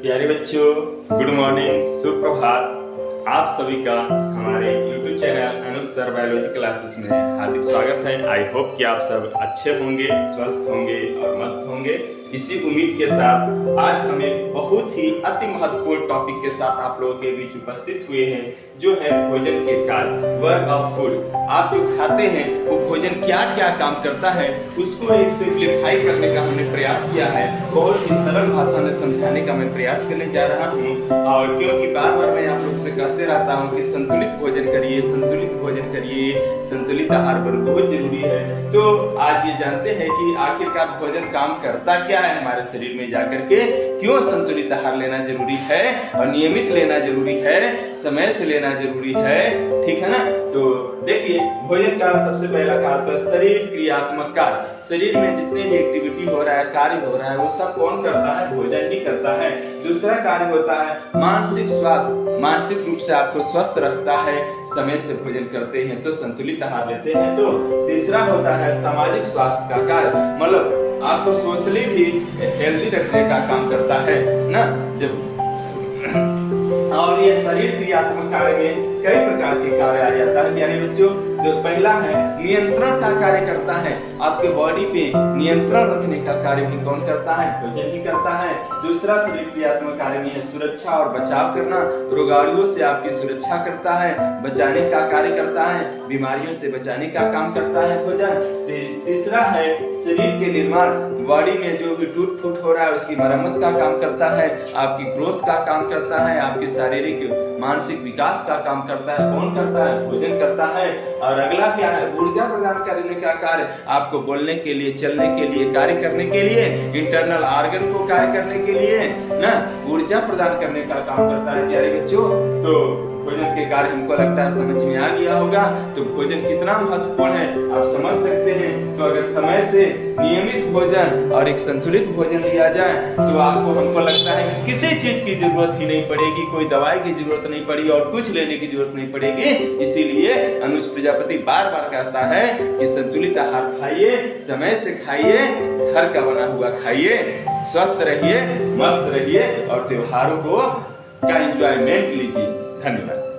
प्यारे बच्चों, good morning, सुप्रभात। आप सभी का हमारे YouTube चैनल अनुज सर बायोलॉजी क्लासेस में हार्दिक स्वागत है। आई होप कि आप सब अच्छे होंगे, स्वस्थ होंगे और मस्त होंगे। इसी उम्मीद के साथ आज हम एक बहुत ही अति महत्वपूर्ण टॉपिक के साथ आप लोगों के बीच उपस्थित हुए हैं, जो है भोजन के कार्य, वर्क ऑफ फूड। आप जो खाते हैं वो भोजन क्या क्या काम करता है, उसको एक सिंप्लीफाई करने का हमने प्रयास किया है। बहुत ही सरल भाषा में समझाने का मैं प्रयास करने जा रहा हूँ। और क्योंकि बार बार मैं आप लोग से कहते रहता हूँ कि संतुलित भोजन करिए, संतुलित भोजन करिए, संतुलित आहार पर बहुत जरूरी है। तो आज ये जानते हैं कि आखिरकार भोजन काम करता क्या है हमारे शरीर में जाकर के, क्यों संतुलित आहार लेना जरूरी है और नियमित लेना जरूरी है, समय से लेना जरूरी है, ठीक है ना। तो देखिए, भोजन का सबसे पहला कार्य तो शरीर क्रियात्मक कार्य। शरीर में जितने भी एक्टिविटी हो रहा है, कार्य हो रहा है, वो सब कौन करता है? भोजन ही करता है। दूसरा कार्य होता है मानसिक स्वास्थ्य। मानसिक रूप से आपको स्वस्थ रखता है, समय से भोजन करते हैं तो, संतुलित आहार लेते हैं तो। तीसरा होता है सामाजिक स्वास्थ्य का कार्य, मतलब आपको सोशली भी हेल्दी रखने का काम करता है ना। जब और ये शरीर क्रियात्मक कार्य में कई प्रकार के कार्य आ जाता है प्यारे बच्चों। जो पहला है नियंत्रण का कार्य करता है, आपके बॉडी पे नियंत्रण रखने का कार्य भी कौन करता है? भोजन ही करता है। दूसरा शरीर क्रियात्मक कार्य में है सुरक्षा और बचाव करना, रोगाणुओं से आपकी सुरक्षा करता है, बचाने का कार्य करता है, बीमारियों से बचाने का काम करता है भोजन। तीसरा है शरीर के निर्माण, बॉडी में जो भी टूट फूट हो रहा है उसकी मरम्मत का काम करता है, आपकी ग्रोथ का काम करता है, आपके शारीरिक मानसिक विकास का काम करता है। कौन करता है? भोजन करता है। और अगला क्या है? ऊर्जा प्रदान करने का कार्य, आपको बोलने के लिए, चलने के लिए, कार्य करने के लिए, इंटरनल ऑर्गन को कार्य करने के लिए ना ऊर्जा प्रदान करने का काम करता है प्यारे बच्चों। तो भोजन के कार्य हमको लगता है समझ में आ गया होगा। तो भोजन कितना महत्वपूर्ण है आप समझ सकते हैं। तो अगर समय से नियमित भोजन और एक संतुलित भोजन लिया जाए तो आपको, हमको लगता है कि किसी चीज की जरूरत ही नहीं पड़ेगी, कोई दवाई की जरूरत नहीं पड़ेगी और कुछ लेने की जरूरत नहीं पड़ेगी। इसीलिए अनुज प्रजापति बार बार कहता है कि संतुलित आहार खाइए, समय से खाइए, घर का बना हुआ खाइए, स्वस्थ रहिए, मस्त रहिए और त्योहारों का एंजॉयमेंट लीजिए। धन्यवाद।